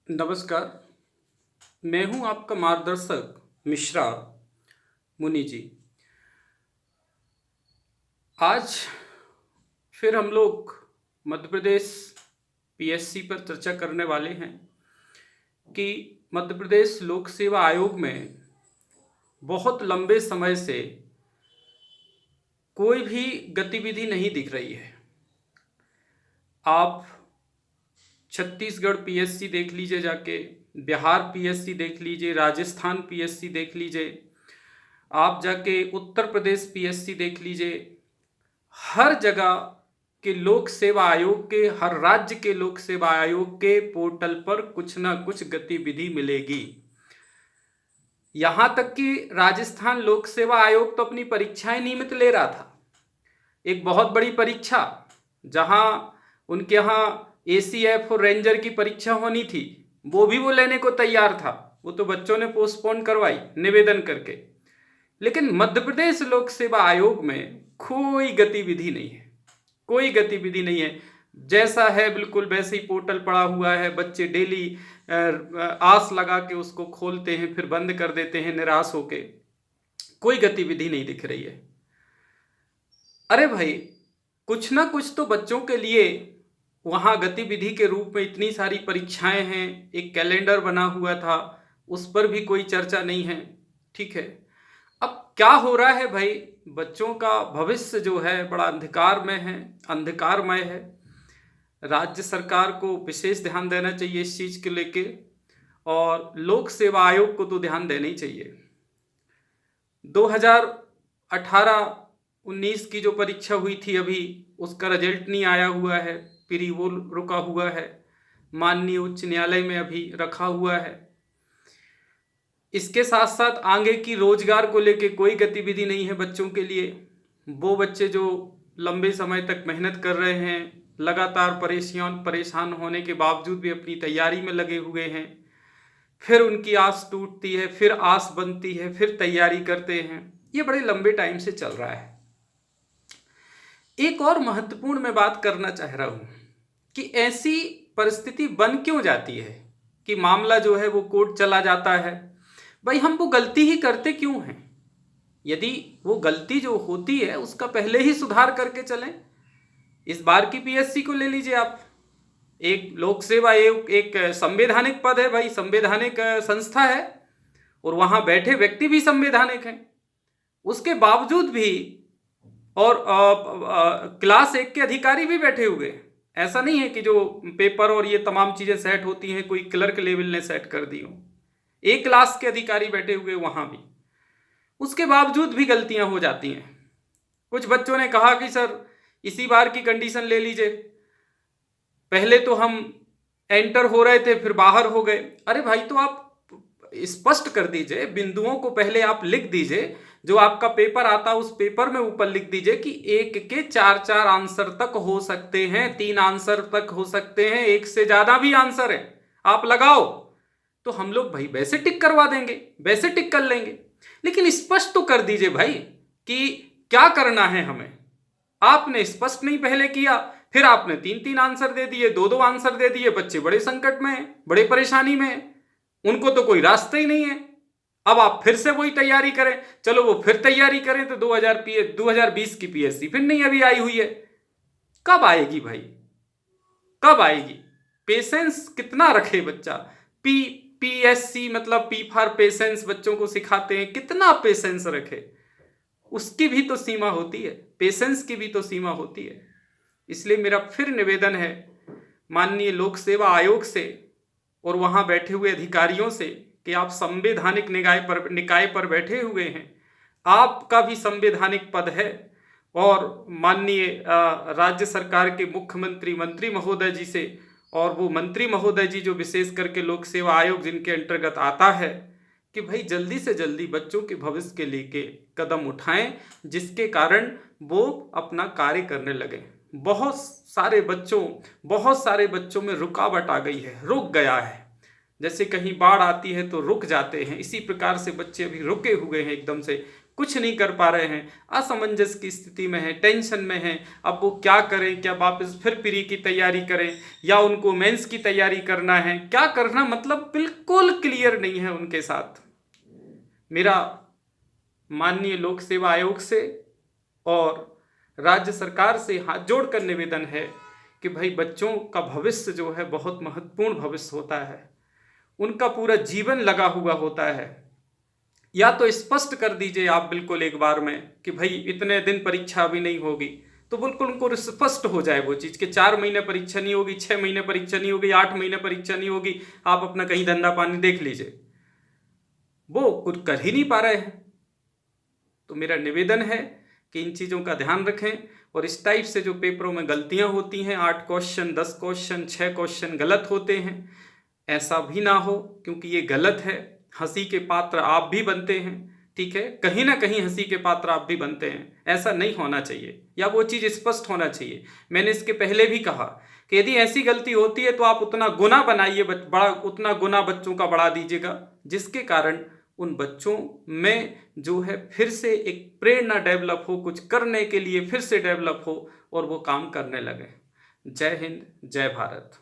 नमस्कार। मैं हूं आपका मार्गदर्शक मिश्रा मुनि जी। आज फिर हम लोग मध्य प्रदेश पीएससी पर चर्चा करने वाले हैं कि मध्य प्रदेश लोक सेवा आयोग में बहुत लंबे समय से कोई भी गतिविधि नहीं दिख रही है। आप छत्तीसगढ़ पीएससी देख लीजिए, जाके बिहार पीएससी देख लीजिए, राजस्थान पीएससी देख लीजिए, आप जाके उत्तर प्रदेश पीएससी देख लीजिए। हर जगह के लोक सेवा आयोग के, हर राज्य के लोक सेवा आयोग के पोर्टल पर कुछ ना कुछ गतिविधि मिलेगी। यहां तक कि राजस्थान लोक सेवा आयोग तो अपनी परीक्षाएं नियमित ले रहा था। एक बहुत बड़ी परीक्षा जहां उनके यहाँ एसीएफ और रेंजर की परीक्षा होनी थी, वो लेने को तैयार था। वो तो बच्चों ने पोस्टपोन करवाई निवेदन करके। लेकिन मध्य प्रदेश लोक सेवा आयोग में कोई गतिविधि नहीं है, कोई गतिविधि नहीं है। जैसा है बिल्कुल वैसे ही पोर्टल पड़ा हुआ है। बच्चे डेली आस लगा के उसको खोलते हैं, फिर बंद कर देते हैं निराश होके। कोई गतिविधि नहीं दिख रही है। अरे भाई, कुछ ना कुछ तो बच्चों के लिए वहाँ गतिविधि के रूप में इतनी सारी परीक्षाएं हैं, एक कैलेंडर बना हुआ था, उस पर भी कोई चर्चा नहीं है। ठीक है, अब क्या हो रहा है भाई, बच्चों का भविष्य जो है बड़ा अंधकारमय है। राज्य सरकार को विशेष ध्यान देना चाहिए इस चीज़ के लेके, और लोक सेवा आयोग को तो ध्यान देना ही चाहिए। 2018-19 की जो परीक्षा हुई थी, अभी उसका रिजल्ट नहीं आया हुआ है, प्री वो रुका हुआ है, माननीय उच्च न्यायालय में अभी रखा हुआ है। इसके साथ साथ आगे की रोजगार को लेके कोई गतिविधि नहीं है बच्चों के लिए। वो बच्चे जो लंबे समय तक मेहनत कर रहे हैं, लगातार परेशान होने के बावजूद भी अपनी तैयारी में लगे हुए हैं, फिर उनकी आस टूटती है, फिर आस बनती है, फिर तैयारी करते हैं। ये बड़े लंबे टाइम से चल रहा है। एक और महत्वपूर्ण मैं बात करना चाह रहा हूं कि ऐसी परिस्थिति बन क्यों जाती है कि मामला जो है वो कोर्ट चला जाता है। भाई, हम वो गलती ही करते क्यों हैं? यदि वो गलती जो होती है उसका पहले ही सुधार करके चलें। इस बार की पीएससी को ले लीजिए आप। एक लोक सेवा आयोग एक संवैधानिक पद है भाई, संवैधानिक संस्था है, और वहां बैठे व्यक्ति भी संवैधानिक हैं। उसके बावजूद भी और क्लास 1 के अधिकारी भी बैठे हुए हैं। ऐसा नहीं है कि जो पेपर और ये तमाम चीजें सेट होती हैं कोई क्लर्क लेवल ने सेट कर दी हो। एक क्लास के अधिकारी बैठे हुए वहां भी, उसके बावजूद भी गलतियां हो जाती हैं। कुछ बच्चों ने कहा कि सर इसी बार की कंडीशन ले लीजिए, पहले तो हम एंटर हो रहे थे फिर बाहर हो गए। अरे भाई, तो आप स्पष्ट कर दीजिए, बिंदुओं को पहले आप लिख दीजिए। जो आपका पेपर आता उस पेपर में ऊपर लिख दीजिए कि 1 के 4 आंसर तक हो सकते हैं, 3 आंसर तक हो सकते हैं, 1 से ज्यादा भी आंसर है, आप लगाओ। तो हम लोग भाई वैसे टिक करवा देंगे, वैसे टिक कर लेंगे। लेकिन स्पष्ट तो कर दीजिए भाई कि क्या करना है हमें। आपने स्पष्ट नहीं पहले किया, फिर आपने 3 आंसर दे दिए, 2 आंसर दे दिए। बच्चे बड़े संकट में हैं, बड़े परेशानी में हैं, उनको तो कोई रास्ता ही नहीं है। अब आप फिर से वही तैयारी करें, चलो वो फिर तैयारी करें तो 2020 की पीएससी फिर नहीं अभी आई हुई है। कब आएगी भाई, कब आएगी? पेशेंस कितना रखे बच्चा। पीएससी मतलब पी फॉर पेशेंस बच्चों को सिखाते हैं, कितना पेशेंस रखे? उसकी भी तो सीमा होती है, पेशेंस की भी तो सीमा होती है। इसलिए मेरा फिर निवेदन है माननीय लोक सेवा आयोग से और वहां बैठे हुए अधिकारियों से कि आप संवैधानिक निकाय पर बैठे हुए हैं, आपका भी संवैधानिक पद है, और माननीय राज्य सरकार के मुख्यमंत्री मंत्री महोदय जी से, और वो मंत्री महोदय जी जो विशेष करके लोक सेवा आयोग जिनके अंतर्गत आता है, कि भाई जल्दी से जल्दी बच्चों के भविष्य के लिए कदम उठाएं, जिसके कारण वो अपना कार्य करने लगे। बहुत सारे बच्चों में रुकावट आ गई है, रुक गया है। जैसे कहीं बाढ़ आती है तो रुक जाते हैं, इसी प्रकार से बच्चे अभी रुके हुए हैं एकदम से। कुछ नहीं कर पा रहे हैं, असमंजस की स्थिति में है, टेंशन में है। अब वो क्या करें, क्या वापस फिर प्री की तैयारी करें या उनको मेंस की तैयारी करना है, क्या करना, मतलब बिल्कुल क्लियर नहीं है उनके साथ। मेरा माननीय लोक सेवा आयोग से और राज्य सरकार से हाथ जोड़कर निवेदन है कि भाई बच्चों का भविष्य जो है बहुत महत्वपूर्ण भविष्य होता है, उनका पूरा जीवन लगा हुआ होता है। या तो स्पष्ट कर दीजिए आप बिल्कुल एक बार में कि भाई इतने दिन परीक्षा अभी नहीं होगी, तो बिल्कुल उनको स्पष्ट हो जाए वो चीज़ कि 4 महीने परीक्षा नहीं होगी, 6 महीने परीक्षा नहीं होगी, 8 महीने परीक्षा नहीं होगी, आप अपना कहीं धंधा पानी देख लीजिए। वो कुछ कर ही नहीं पा रहे हैं। तो मेरा निवेदन है कि इन चीज़ों का ध्यान रखें और इस टाइप से जो पेपरों में गलतियां होती हैं, 8 क्वेश्चन, 10 क्वेश्चन, 6 क्वेश्चन गलत होते हैं, ऐसा भी ना हो, क्योंकि ये गलत है। हंसी के पात्र आप भी बनते हैं, ठीक है, कहीं ना कहीं हंसी के पात्र आप भी बनते हैं, ऐसा नहीं होना चाहिए, या वो चीज़ स्पष्ट होना चाहिए। मैंने इसके पहले भी कहा कि यदि ऐसी गलती होती है तो आप उतना गुना बनाइए, बड़ा उतना गुना बच्चों का बढ़ा दीजिएगा, जिसके कारण उन बच्चों में जो है फिर से एक प्रेरणा डेवलप हो, कुछ करने के लिए फिर से डेवलप हो और वो काम करने लगे। जय हिंद, जय भारत।